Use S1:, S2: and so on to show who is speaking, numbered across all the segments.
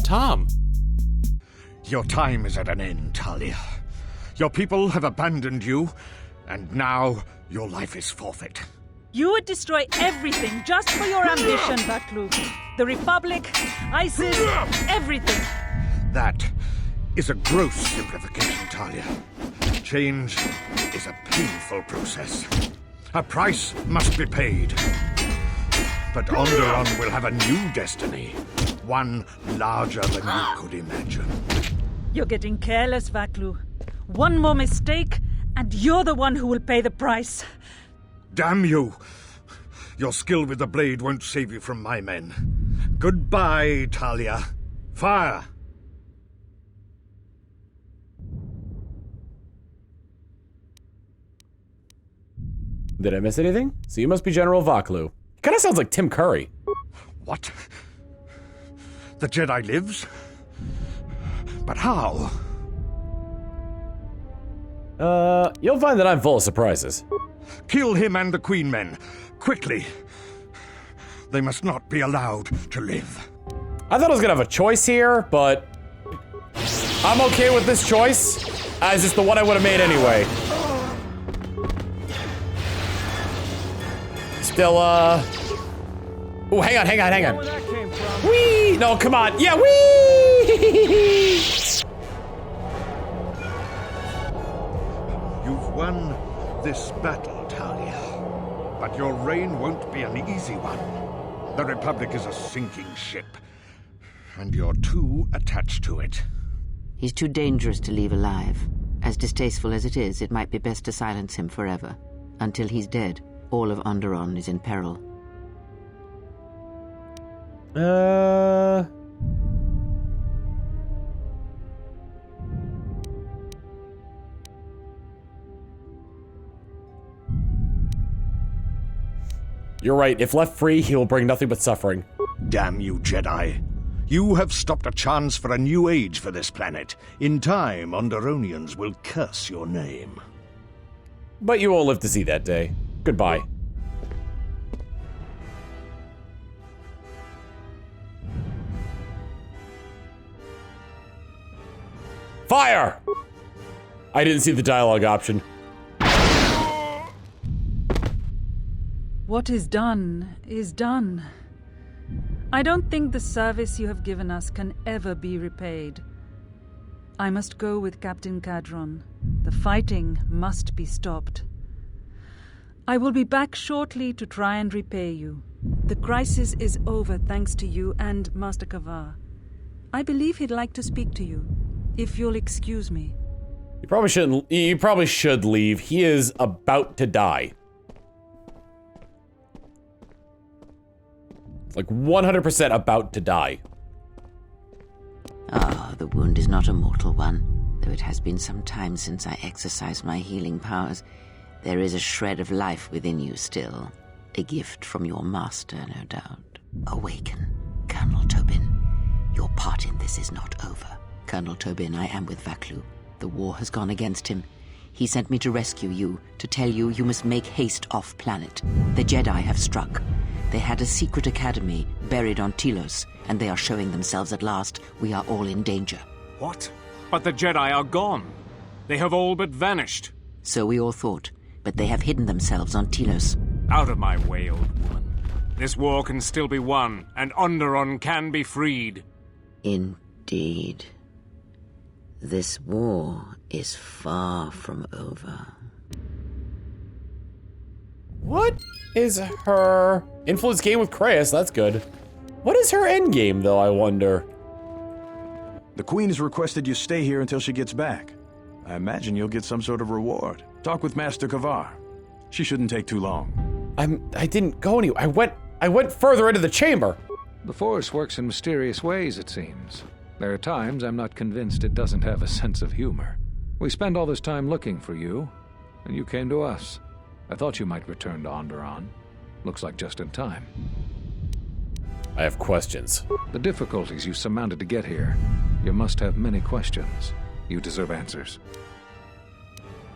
S1: Tom!
S2: Your time is at an end, Talia. Your people have abandoned you, and now your life is forfeit.
S3: You would destroy everything just for your ambition, Baklu. The Republic, ISIS, everything.
S2: That is a gross simplification, Talia. Change is a painful process. A price must be paid. But Onderon will have a new destiny. One larger than you could imagine.
S3: You're getting careless, Vaklu. One more mistake, and you're the one who will pay the price.
S2: Damn you! Your skill with the blade won't save you from my men. Goodbye, Talia. Fire!
S1: Did I miss anything? So you must be General Vaklu. Kinda sounds like Tim Curry.
S2: What? The Jedi lives? But how?
S1: You'll find that I'm full of surprises.
S2: Kill him and the Queen Men. Quickly. They must not be allowed to live.
S1: I thought I was gonna have a choice here, but I'm okay with this choice, as it's the one I would have made anyway. Still, oh, hang on.
S4: Where that came from?
S1: Whee! No, come on. Yeah, whee!
S2: You've won this battle, Talia. But your reign won't be an easy one. The Republic is a sinking ship. And you're too attached to it.
S5: He's too dangerous to leave alive. As distasteful as it is, it might be best to silence him forever. Until he's dead, all of Onderon is in peril.
S1: You're right. If left free, he will bring nothing but suffering.
S2: Damn you, Jedi. You have stopped a chance for a new age for this planet. In time, Onderonians will curse your name.
S1: But you won't live to see that day. Goodbye. Fire! I didn't see the dialogue option.
S3: What is done is done. I don't think the service you have given us can ever be repaid. I must go with Captain Cadron. The fighting must be stopped. I will be back shortly to try and repay you. The crisis is over thanks to you and Master Kavar. I believe he'd like to speak to you, if you'll excuse me.
S1: You probably shouldn't. You probably should leave. He is about to die. Like 100% about to die.
S5: Ah, the wound is not a mortal one, though it has been some time since I exercised my healing powers. There is a shred of life within you still. A gift from your master, no doubt. Awaken, Colonel Tobin. Your part in this is not over. Colonel Tobin, I am with Vaklu. The war has gone against him. He sent me to rescue you, to tell you you must make haste off-planet. The Jedi have struck. They had a secret academy buried on Telos, and they are showing themselves at last. We are all in danger.
S4: What? But the Jedi are gone. They have all but vanished.
S5: So we all thought, but they have hidden themselves on Telos.
S4: Out of my way, old woman. This war can still be won, and Onderon can be freed.
S5: Indeed. This war is far from over.
S1: What is her influence game with Kreis? That's good. What is her end game, though, I wonder?
S6: The Queen has requested you stay here until she gets back. I imagine you'll get some sort of reward. Talk with Master Kavar. She shouldn't take too long.
S1: I didn't go anywhere. I went further into the chamber.
S7: The Force works in mysterious ways, it seems. There are times I'm not convinced it doesn't have a sense of humor. We spend all this time looking for you, and you came to us. I thought you might return to Onderon. Looks like just in time.
S1: I have questions.
S7: The difficulties you surmounted to get here. You must have many questions. You deserve answers.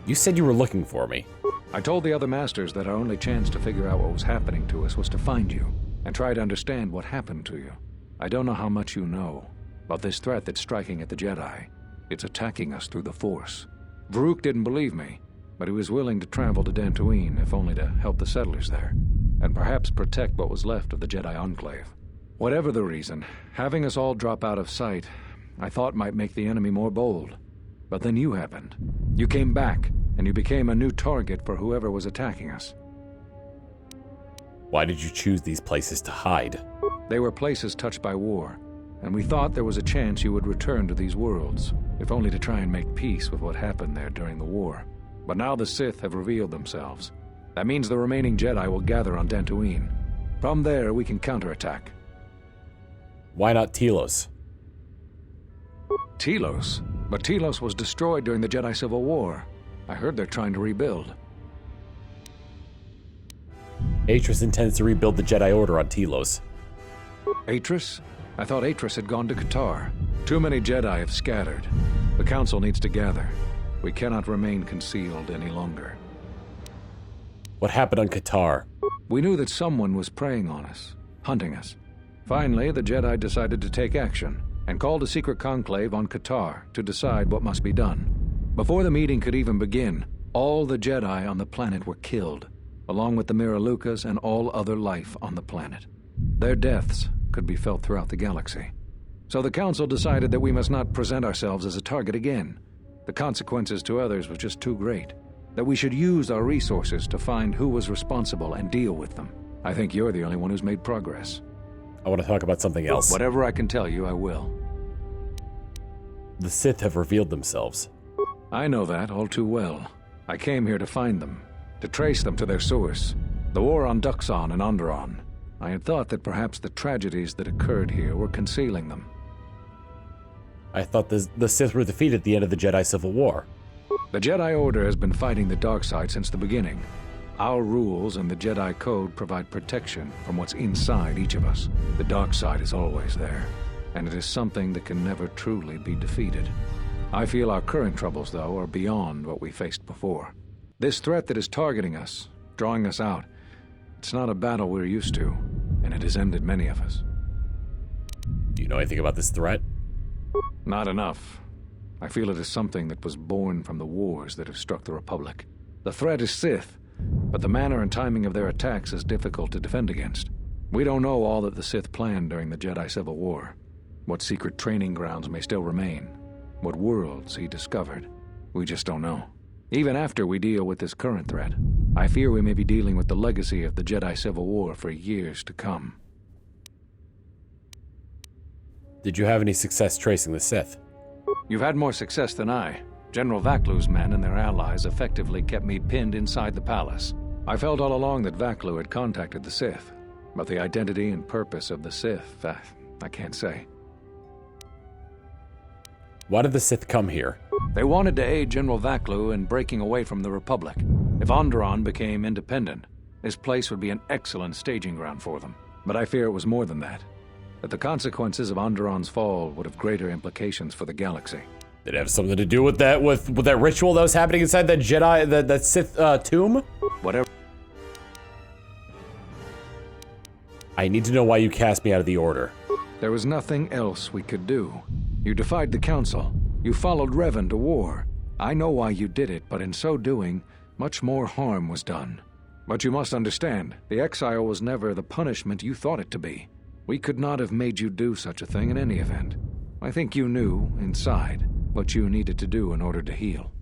S1: You said you were looking for me.
S7: I told the other masters that our only chance to figure out what was happening to us was to find you, and try to understand what happened to you. I don't know how much you know, but this threat that's striking at the Jedi, it's attacking us through the Force. Varuk didn't believe me, but he was willing to travel to Dantooine, if only to help the settlers there, and perhaps protect what was left of the Jedi Enclave. Whatever the reason, having us all drop out of sight, I thought might make the enemy more bold. But then you happened. You came back, and you became a new target for whoever was attacking us.
S1: Why did you choose these places to hide?
S7: They were places touched by war, and we thought there was a chance you would return to these worlds, if only to try and make peace with what happened there during the war. But now the Sith have revealed themselves. That means the remaining Jedi will gather on Dantooine. From there, we can counterattack.
S1: Why not Telos?
S7: Telos? But Telos was destroyed during the Jedi Civil War. I heard they're trying to rebuild.
S1: Atris intends to rebuild the Jedi Order on Telos.
S7: Atris? I thought Atris had gone to Katar. Too many Jedi have scattered. The Council needs to gather. We cannot remain concealed any longer.
S1: What happened on Katar?
S7: We knew that someone was preying on us, hunting us. Finally, the Jedi decided to take action and called a secret conclave on Katar to decide what must be done. Before the meeting could even begin, all the Jedi on the planet were killed, along with the Miralukas and all other life on the planet. Their deaths could be felt throughout the galaxy. So the Council decided that we must not present ourselves as a target again. The consequences to others were just too great. That we should use our resources to find who was responsible and deal with them. I think you're the only one who's made progress.
S1: I want to talk about something else.
S7: Whatever I can tell you, I will.
S1: The Sith have revealed themselves.
S7: I know that all too well. I came here to find them, to trace them to their source. The war on Duxon and Onderon. I had thought that perhaps the tragedies that occurred here were concealing them.
S1: I thought the Sith were defeated at the end of the Jedi Civil War.
S7: The Jedi Order has been fighting the dark side since the beginning. Our rules and the Jedi Code provide protection from what's inside each of us. The dark side is always there, and it is something that can never truly be defeated. I feel our current troubles, though, are beyond what we faced before. This threat that is targeting us, drawing us out, it's not a battle we're used to, and it has ended many of us.
S1: Do you know anything about this threat?
S7: Not enough. I feel it is something that was born from the wars that have struck the Republic. The threat is Sith, but the manner and timing of their attacks is difficult to defend against. We don't know all that the Sith planned during the Jedi Civil War. What secret training grounds may still remain. What worlds he discovered. We just don't know. Even after we deal with this current threat, I fear we may be dealing with the legacy of the Jedi Civil War for years to come.
S1: Did you have any success tracing the Sith?
S7: You've had more success than I. General Vaklu's men and their allies effectively kept me pinned inside the palace. I felt all along that Vaklu had contacted the Sith, but the identity and purpose of the Sith, I can't say.
S1: Why did the Sith come here?
S7: They wanted to aid General Vaklu in breaking away from the Republic. If Onderon became independent, this place would be an excellent staging ground for them. But I fear it was more than that. That the consequences of Onderon's fall would have greater implications for the galaxy.
S1: Did it have something to do with that ritual that was happening inside that Jedi, that Sith tomb?
S7: Whatever.
S1: I need to know why you cast me out of the Order.
S7: There was nothing else we could do. You defied the Council. You followed Revan to war. I know why you did it, but in so doing, much more harm was done. But you must understand, the exile was never the punishment you thought it to be. We could not have made you do such a thing in any event. I think you knew, inside, what you needed to do in order to heal.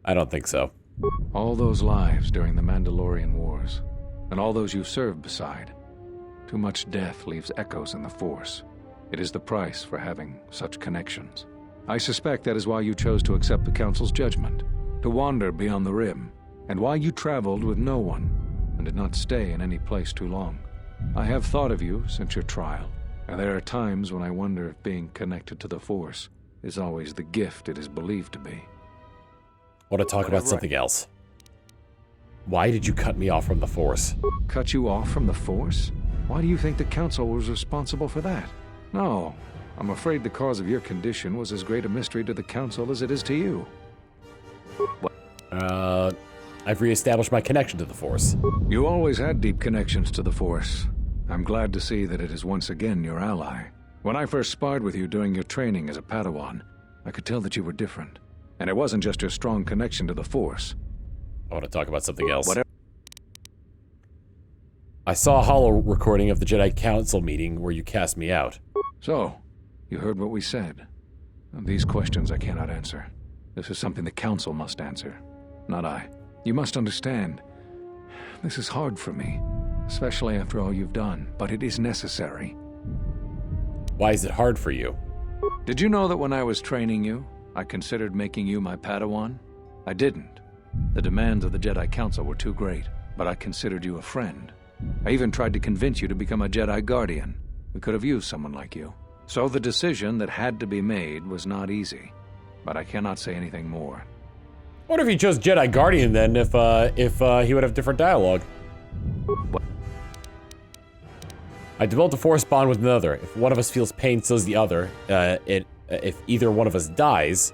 S1: I don't think so.
S7: All those lives during the Mandalorian Wars, and all those you served beside. Too much death leaves echoes in the Force. It is the price for having such connections. I suspect that is why you chose to accept the Council's judgment, to wander beyond the Rim, and why you traveled with no one, and did not stay in any place too long. I have thought of you since your trial, and there are times when I wonder if being connected to the Force is always the gift it is believed to be.
S1: I want to talk about something else. Why did you cut me off from the Force?
S7: Cut you off from the Force? Why do you think the Council was responsible for that? No, I'm afraid the cause of your condition was as great a mystery to the Council as it is to you.
S1: I I've reestablished my connection to the Force.
S7: You always had deep connections to the Force. I'm glad to see that it is once again your ally. When I first sparred with you during your training as a Padawan, I could tell that you were different. And it wasn't just your strong connection to the Force.
S1: I want to talk about something else.
S7: Whatever.
S1: I saw a holo recording of the Jedi Council meeting where you cast me out.
S7: So, you heard what we said. These questions I cannot answer. This is something the Council must answer, not I. You must understand, this is hard for me, especially after all you've done, but it is necessary.
S1: Why is it hard for you?
S7: Did you know that when I was training you, I considered making you my Padawan? I didn't. The demands of the Jedi Council were too great, but I considered you a friend. I even tried to convince you to become a Jedi Guardian. We could have used someone like you. So the decision that had to be made was not easy, but I cannot say anything more.
S1: What if he chose Jedi Guardian then, if he would have different dialogue?
S7: What?
S1: I developed a Force bond with another. If one of us feels pain, so does the other. If either one of us dies...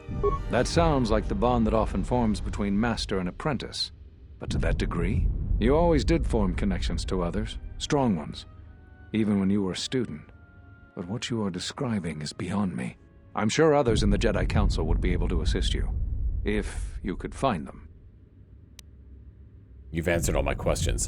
S7: That sounds like the bond that often forms between master and apprentice. But to that degree, you always did form connections to others, strong ones, even when you were a student. But what you are describing is beyond me. I'm sure others in the Jedi Council would be able to assist you, if you could find them.
S1: You've answered all my questions.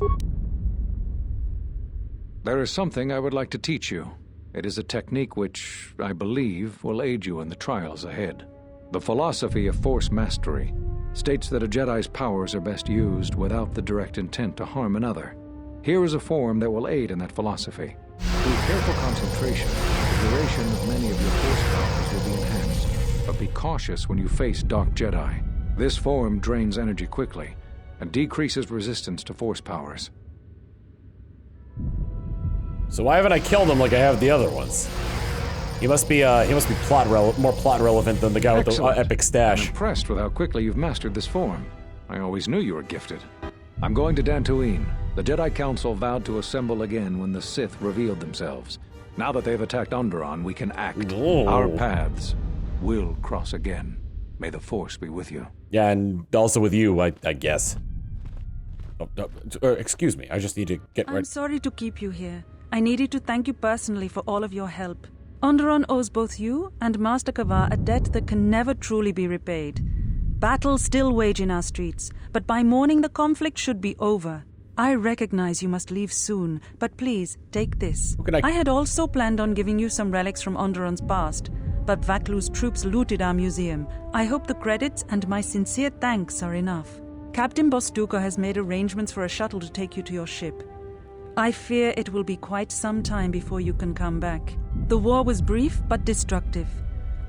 S7: There is something I would like to teach you. It is a technique which, I believe, will aid you in the trials ahead. The philosophy of Force Mastery states that a Jedi's powers are best used without the direct intent to harm another. Here is a form that will aid in that philosophy. Through careful concentration, the duration of many of your Force powers will be enhanced. But be cautious when you face Dark Jedi. This form drains energy quickly and decreases resistance to Force powers.
S1: So why haven't I killed him like I have the other ones? He must be more plot relevant than the guy with the epic stash.
S7: I'm impressed with how quickly you've mastered this form. I always knew you were gifted. I'm going to Dantooine. The Jedi Council vowed to assemble again when the Sith revealed themselves. Now that they've attacked Onderon, we can act.
S1: Oh.
S7: Our paths will cross again. May the Force be with you.
S1: Yeah, and also with you, I guess. Excuse me, I just need to get ready.
S3: I'm sorry to keep you here. I needed to thank you personally for all of your help. Onderon owes both you and Master Kavar a debt that can never truly be repaid. Battles still wage in our streets, but by morning the conflict should be over. I recognize you must leave soon, but please, take this. I had also planned on giving you some relics from Onderon's past, but Vaklu's troops looted our museum. I hope the credits and my sincere thanks are enough. Captain Bostuko has made arrangements for a shuttle to take you to your ship. I fear it will be quite some time before you can come back. The war was brief but destructive.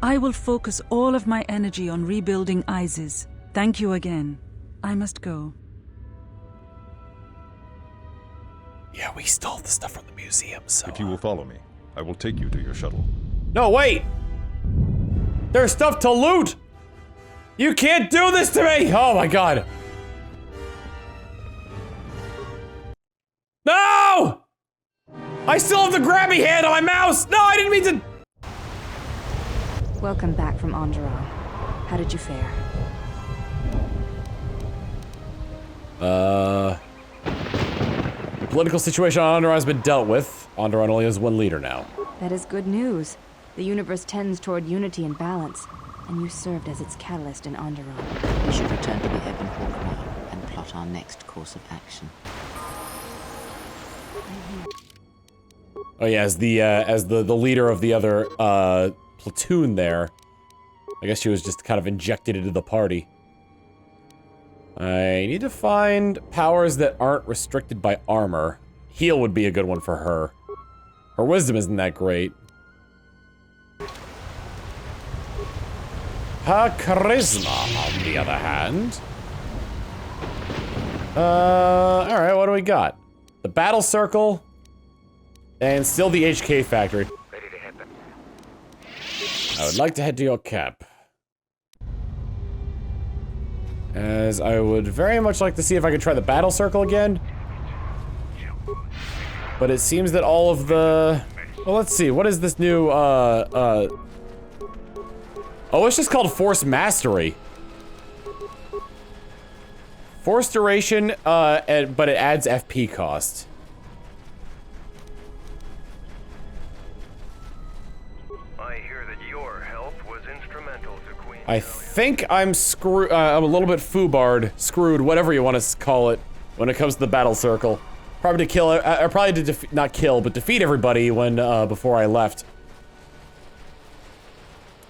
S3: I will focus all of my energy on rebuilding Isis. Thank you again. I must go.
S1: Yeah, we stole the stuff from the museum, so...
S8: If you will follow me, I will take you to your shuttle.
S1: No, wait! There's stuff to loot! You can't do this to me! Oh my god. No! I still have the grabby hand on my mouse! No, I didn't mean to...
S9: Welcome back from Onderon. How did you fare?
S1: The political situation on Onderon has been dealt with. Onderon only has one leader now.
S9: That is good news. The universe tends toward unity and balance, and you served as its catalyst in Onderon.
S5: We should return to the Ebon Hawk now and plot our next course of action.
S1: Oh yeah, as the leader of the other platoon there. I guess she was just kind of injected into the party. I need to find powers that aren't restricted by armor. Heal would be a good one for her. Her wisdom isn't that great. Her charisma, on the other hand. Alright, what do we got? The battle circle. And still the HK factory.
S2: Ready to head them.
S1: I would like to head to your camp. As I would very much like to see if I could try the battle circle again. But it seems that all of the... Well, let's see. What is this new, Oh, it's just called Force Mastery. Force duration, but it adds FP cost.
S10: I hear that your help was instrumental to Queen.
S1: I think I'm screwed. I'm a little bit screwed, whatever you want to call it, when it comes to the battle circle. Probably to kill, or probably to not kill, but defeat everybody when before I left.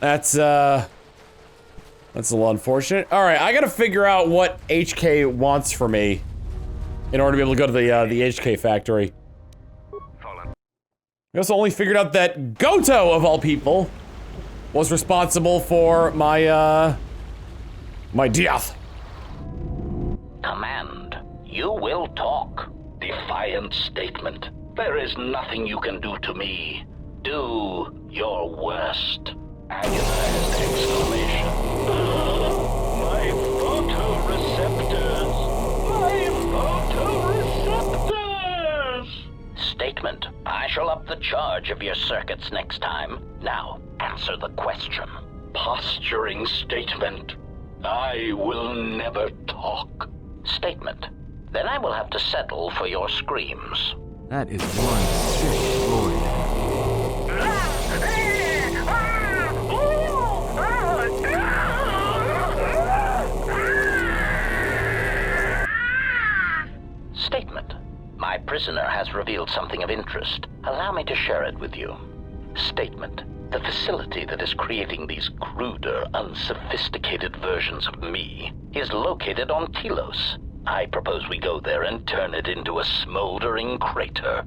S1: That's a little unfortunate. All right, I gotta figure out what HK wants from me in order to be able to go to the HK factory. I also only figured out that Goto, of all people, was responsible for my my death.
S11: Command, you will talk. Defiant statement. There is nothing you can do to me. Do your worst. Agonized exclamation. My photoreceptors! My photoreceptors! Statement. I shall up the charge of your circuits next time. Now, answer the question. Posturing statement. I will never talk. Statement. Then I will have to settle for your screams.
S12: That is one sick droid.
S11: Statement. My prisoner has revealed something of interest. Allow me to share it with you. Statement. The facility that is creating these cruder, unsophisticated versions of me is located on Telos. I propose we go there and turn it into a smoldering crater.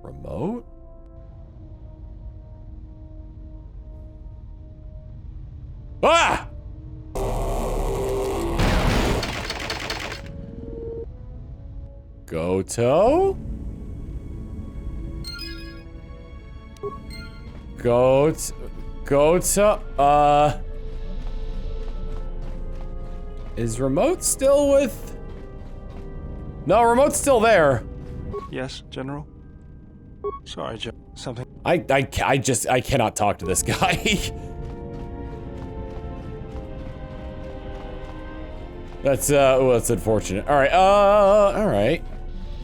S1: Remote? Ah! Goto? Goto, is Remote still with... No, Remote's still there.
S13: Yes, General? Sorry, something...
S1: I cannot talk to this guy. That's unfortunate. Alright.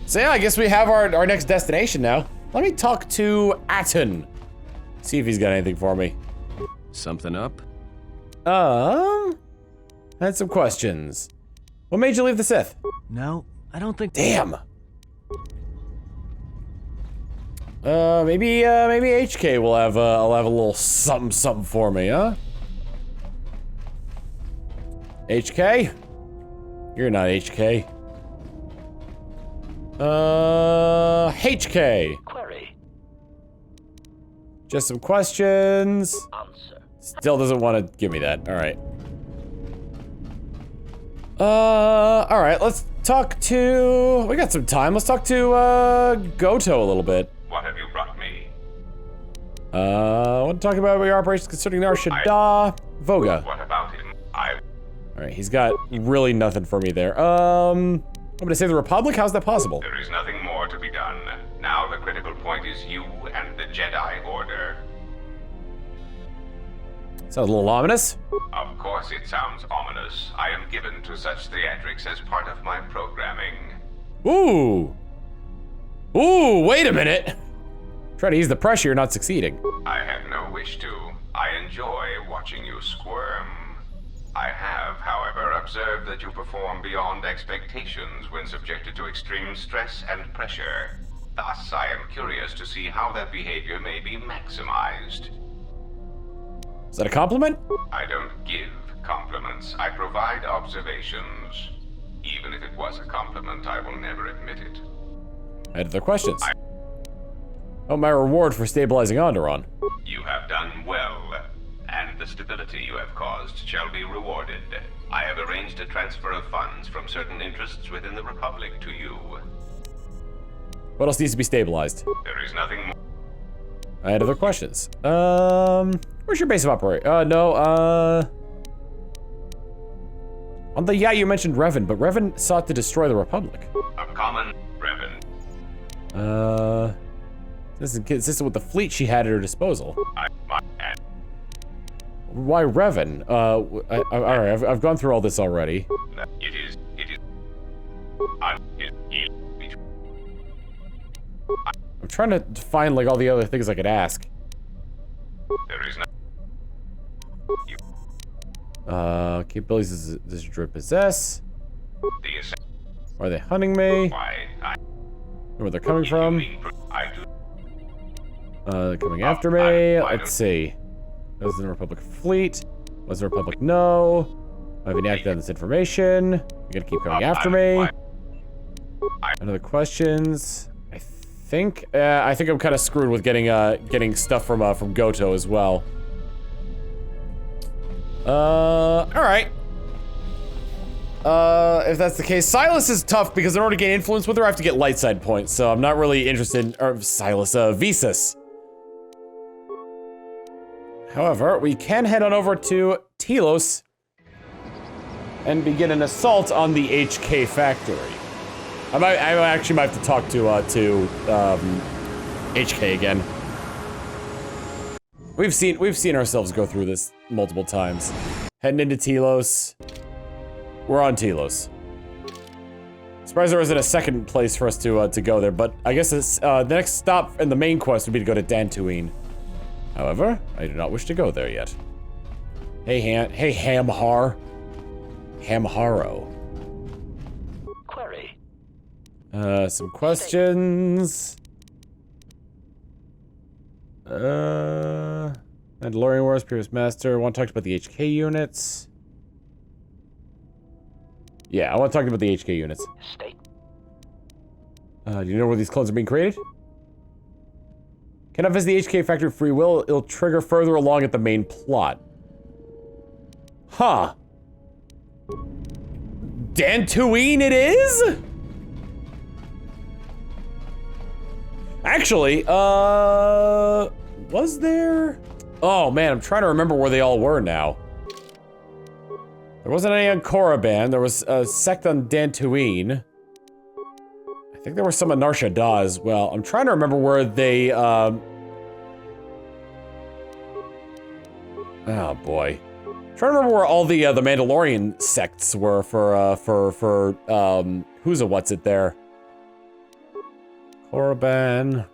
S1: So yeah, I guess we have our next destination now. Let me talk to Atten. See if he's got anything for me.
S12: Something up?
S1: I had some questions. What made you leave the Sith?
S12: No, I don't think...
S1: Damn! Maybe HK will have, I'll have a little something for me, huh? HK? You're not HK. HK.
S11: Query.
S1: Just some questions.
S11: Answer.
S1: Still doesn't want to give me that. Alright. Alright, let's talk to... We got some time. Let's talk to, Goto a little bit.
S14: What have you brought me?
S1: I want to talk about your operations concerning Nar Shaddaa Voga.
S14: What about him?
S1: Alright, he's got really nothing for me there. I'm gonna save the Republic? How's that possible?
S14: There is nothing more to be done. Now the critical point is you and the Jedi Order.
S1: Sounds a little ominous.
S14: Of course it sounds ominous. I am given to such theatrics as part of my programming.
S1: Ooh! Ooh, wait a minute! Try to ease the pressure, you're not succeeding.
S14: I have no wish to. I enjoy watching you squirm. I have, however, observed that you perform beyond expectations when subjected to extreme stress and pressure. Thus, I am curious to see how that behavior may be maximized.
S1: Is that a compliment?
S14: I don't give compliments. I provide observations. Even if it was a compliment, I will never admit it.
S1: Any other questions? Oh, my reward for stabilizing Onderon.
S14: You have done well. And the stability you have caused shall be rewarded. I have arranged a transfer of funds from certain interests within the Republic to you.
S1: What else needs to be stabilized?
S14: There is nothing more.
S1: I had other questions. Where's your base of operation? Yeah, you mentioned Revan, but Revan sought to destroy the Republic.
S14: A common Revan.
S1: This is consistent with the fleet she had at her disposal. Why Revan? Alright, I've gone through all this already.
S14: It is.
S1: I'm trying to find, like, all the other things I could ask.
S14: There is no.
S1: Capabilities does Drip possess? Are they hunting me? Where they're coming from? They're coming after me. Let's see. Was the Republic fleet? Was the Republic no? I haven't acted on this information. You're gonna keep coming after me. Another questions. I think I'm kind of screwed with getting stuff from Goto as well. All right. If that's the case, Silas is tough because in order to gain influence with her, I have to get light side points. So I'm not really interested in Visas. However, we can head on over to Telos and begin an assault on the HK factory. I actually might have to talk to HK again. We've seen ourselves go through this multiple times. Heading into Telos. We're on Telos. Surprised there wasn't a second place for us to go there, but I guess it's, the next stop in the main quest would be to go to Dantooine. However, I do not wish to go there yet. Hey Hamhar. Hamharo.
S11: Query.
S1: Some questions. Mandalorian Wars, previous master. I want to talk about the HK units. Yeah, I want to talk about the HK units. Do you know where these clones are being created? Cannot visit the HK factory free will. It'll trigger further along at the main plot. Huh. Dantooine it is? Actually, was there? Oh man, I'm trying to remember where they all were now. There wasn't any on Korriban. There was a sect on Dantooine. I think there was some on Nar Shaddaa as well. I'm trying to remember where they, oh boy. I'm trying to remember where all the Mandalorian sects were for who's a what's it there? Korriban.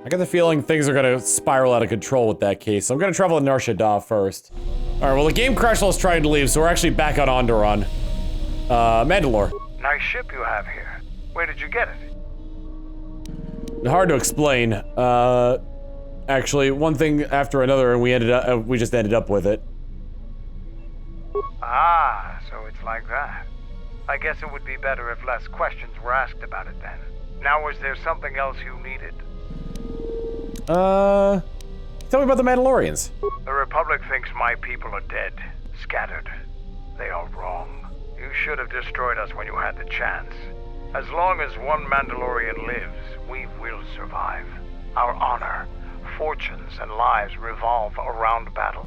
S1: I get the feeling things are gonna spiral out of control with that case, so I'm gonna travel to Nar Shaddaa first. Alright, well the game crashed while I was trying to leave, so we're actually back on Onderon. Mandalore.
S10: Nice ship you have here. Where did you get it?
S1: Hard to explain. Actually, one thing after another, and we just ended up with it.
S10: Ah, so it's like that. I guess it would be better if less questions were asked about it then. Now, was there something else you needed?
S1: Tell me about the Mandalorians.
S10: The Republic thinks my people are dead, scattered. They are wrong. You should have destroyed us when you had the chance. As long as one Mandalorian lives, we will survive. Our honor, fortunes, and lives revolve around battle.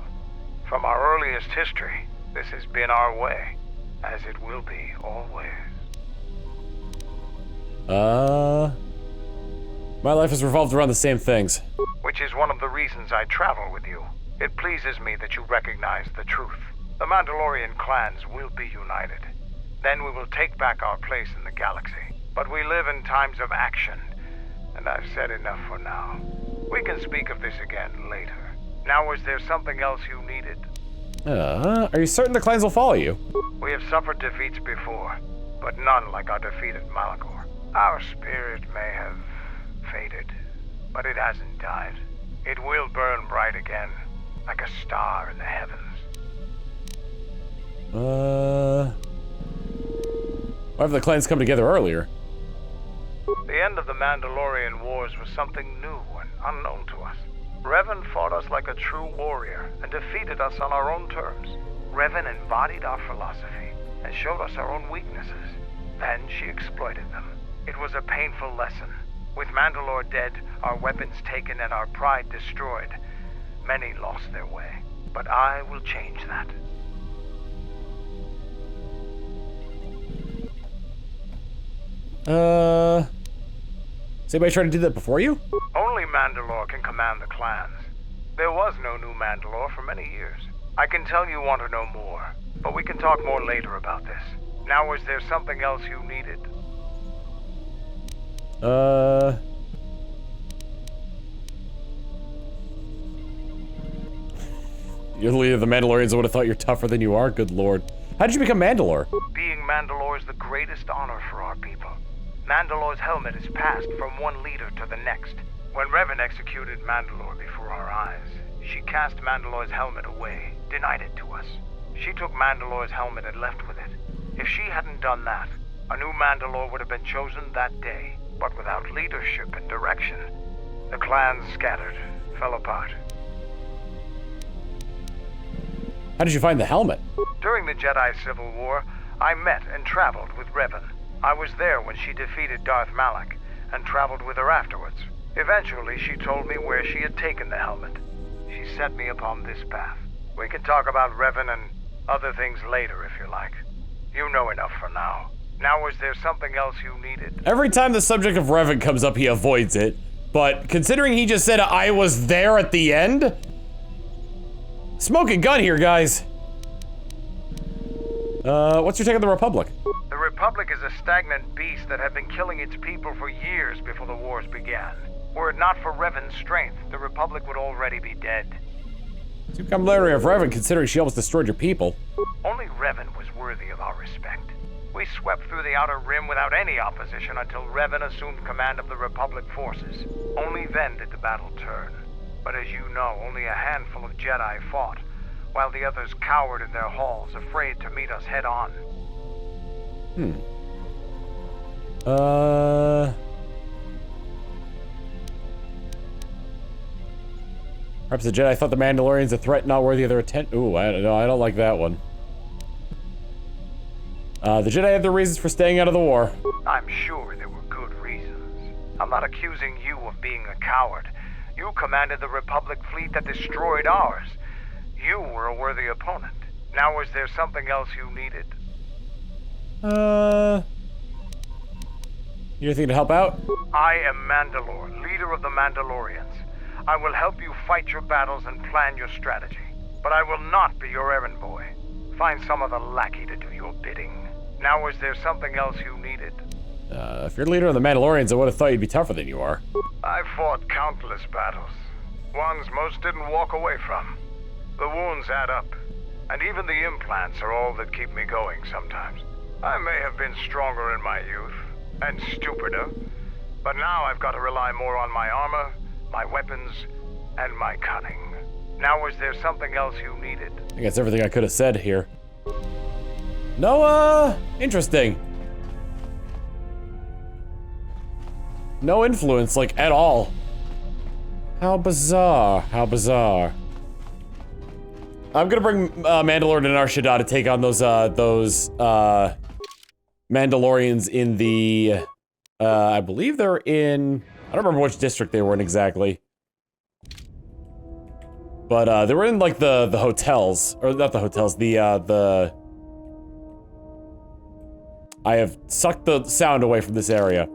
S10: From our earliest history, this has been our way, as it will be always.
S1: My life has revolved around the same things.
S10: Which is one of the reasons I travel with you. It pleases me that you recognize the truth. The Mandalorian clans will be united. Then we will take back our place in the galaxy. But we live in times of action, and I've said enough for now. We can speak of this again later. Now, was there something else you needed?
S1: Are you certain the clans will follow you?
S10: We have suffered defeats before, but none like our defeat at Malachor. Our spirit may have faded, but it hasn't died. It will burn bright again, like a star in the heavens.
S1: Why have the clans come together earlier?
S10: The end of the Mandalorian Wars was something new and unknown to us. Revan fought us like a true warrior and defeated us on our own terms. Revan embodied our philosophy and showed us our own weaknesses. Then she exploited them. It was a painful lesson. With Mandalore dead, our weapons taken, and our pride destroyed, many lost their way. But I will change that.
S1: Has anybody tried to do that before you?
S10: Only Mandalore can command the clans. There was no new Mandalore for many years. I can tell you want to know more, but we can talk more later about this. Now, is there something else you needed?
S1: You're the leader of the Mandalorians. I would have thought you're tougher than you are. Good lord. How did you become Mandalore?
S10: Being Mandalore is the greatest honor for our people. Mandalore's helmet is passed from one leader to the next. When Revan executed Mandalore before our eyes, she cast Mandalore's helmet away, denied it to us. She took Mandalore's helmet and left with it. If she hadn't done that, a new Mandalore would have been chosen that day. But without leadership and direction, the clans scattered, fell apart.
S1: How did you find the helmet?
S10: During the Jedi Civil War, I met and traveled with Revan. I was there when she defeated Darth Malak, and traveled with her afterwards. Eventually, she told me where she had taken the helmet. She set me upon this path. We can talk about Revan and other things later if you like. You know enough for now. Now, is there something else you needed?
S1: Every time the subject of Revan comes up, he avoids it. But considering he just said I was there at the end? Smoking gun here, guys. What's your take on the Republic?
S10: The Republic is a stagnant beast that had been killing its people for years before the wars began. Were it not for Revan's strength, the Republic would already be dead.
S1: You become leader of Revan considering she almost destroyed your people.
S10: Only Revan was worthy of our respect. We swept through the Outer Rim without any opposition until Revan assumed command of the Republic forces. Only then did the battle turn. But as you know, only a handful of Jedi fought, while the others cowered in their halls, afraid to meet us head on.
S1: Perhaps the Jedi thought the Mandalorians a threat not worthy of their attention. Ooh, I don't know. I don't like that one. The Jedi had their reasons for staying out of the war.
S10: I'm sure there were good reasons. I'm not accusing you of being a coward. You commanded the Republic fleet that destroyed ours. You were a worthy opponent. Now, is there something else you needed?
S1: You anything to help out?
S10: I am Mandalore, leader of the Mandalorians. I will help you fight your battles and plan your strategy. But I will not be your errand boy. Find some other lackey to do your bidding. Now, is there something else you needed?
S1: If you're leader of the Mandalorians, I would have thought you'd be tougher than you are.
S10: I've fought countless battles. Ones most didn't walk away from. The wounds add up. And even the implants are all that keep me going sometimes. I may have been stronger in my youth, and stupider. But now I've got to rely more on my armor, my weapons, and my cunning. Now, is there something else you needed?
S1: I think that's everything I could have said here. No, interesting. No influence, like, at all. How bizarre, how bizarre. I'm gonna bring Mandalore to Nar Shaddaa to take on those Mandalorians in the, I believe they're in, I don't remember which district they were in exactly. But, they were in, like, the hotels, or not the hotels, I have sucked the sound away from this area.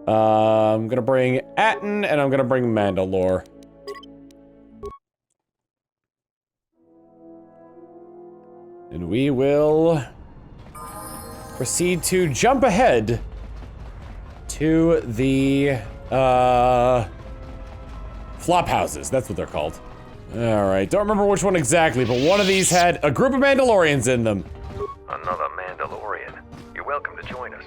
S1: I'm gonna bring Atton, and I'm gonna bring Mandalore. And we will proceed to jump ahead to the, flop houses. That's what they're called. Alright, don't remember which one exactly, but one of these had a group of Mandalorians in them.
S15: Another Mandalorian. You're welcome to join us.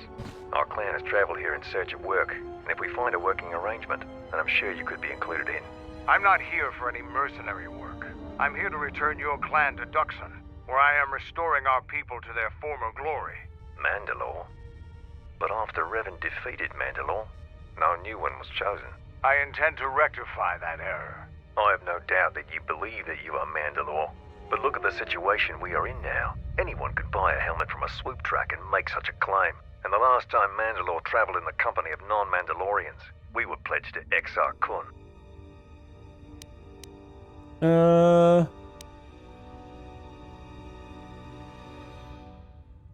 S15: Our clan has traveled here in search of work, and if we find a working arrangement, then I'm sure you could be included in.
S10: I'm not here for any mercenary work. I'm here to return your clan to Duxon, where I am restoring our people to their former glory.
S15: Mandalore? But after Revan defeated Mandalore, no new one was chosen.
S10: I intend to rectify that error.
S15: I have no doubt that you believe that you are Mandalore. But look at the situation we are in now. Anyone could buy a helmet from a swoop track and make such a claim. And the last time Mandalore traveled in the company of non-Mandalorians, we were pledged to Exar Kun.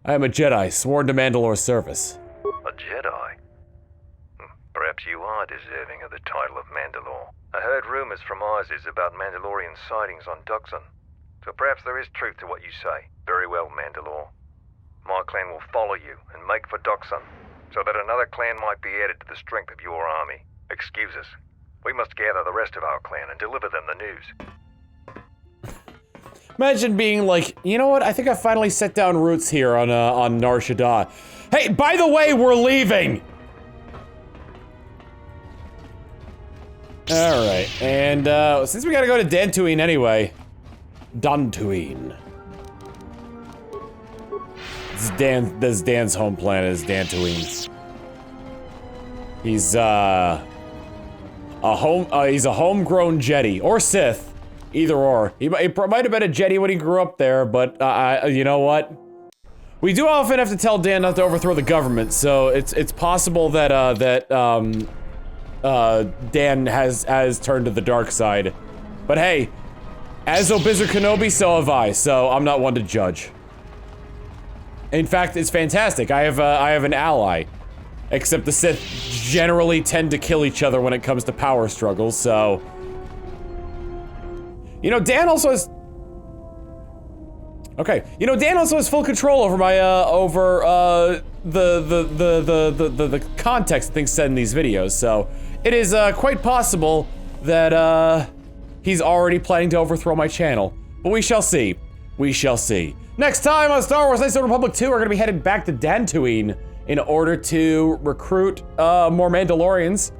S1: I am a Jedi, sworn to Mandalore's service.
S15: A Jedi? Perhaps you are deserving of the title of Mandalore. A I heard rumors from Isis about Mandalorian sightings on Duxon. So perhaps there is truth to what you say. Very well, Mandalore. My clan will follow you and make for Duxon, so that another clan might be added to the strength of your army. Excuse us. We must gather the rest of our clan and deliver them the news.
S1: Imagine being like, you know what? I think I finally set down roots here on Nar Shaddaa. Hey, by the way, we're leaving. All right, and since we gotta go to Dantooine anyway, Dantooine. This is Dan's home planet, is Dantooine. He's a homegrown Jedi or Sith, either or. He might have been a Jedi when he grew up there, but you know what? We do often have to tell Dan not to overthrow the government, so it's possible that Dan has turned to the dark side. But hey, as Obizer Kenobi, so have I, so I'm not one to judge. In fact, it's fantastic. I have an ally. Except the Sith generally tend to kill each other when it comes to power struggles, so... You know, Dan also has... Okay, you know, Dan also has full control over my, the context of things said in these videos, so... It is, quite possible that, he's already planning to overthrow my channel. But we shall see. We shall see. Next time on Star Wars Knights of the Republic 2, we're gonna be headed back to Dantooine in order to recruit, more Mandalorians.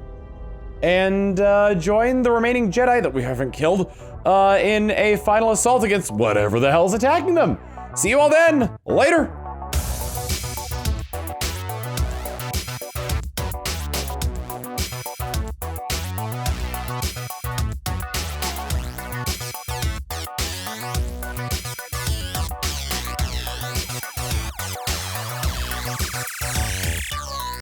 S1: And, join the remaining Jedi that we haven't killed, in a final assault against whatever the hell's attacking them. See you all then. Later.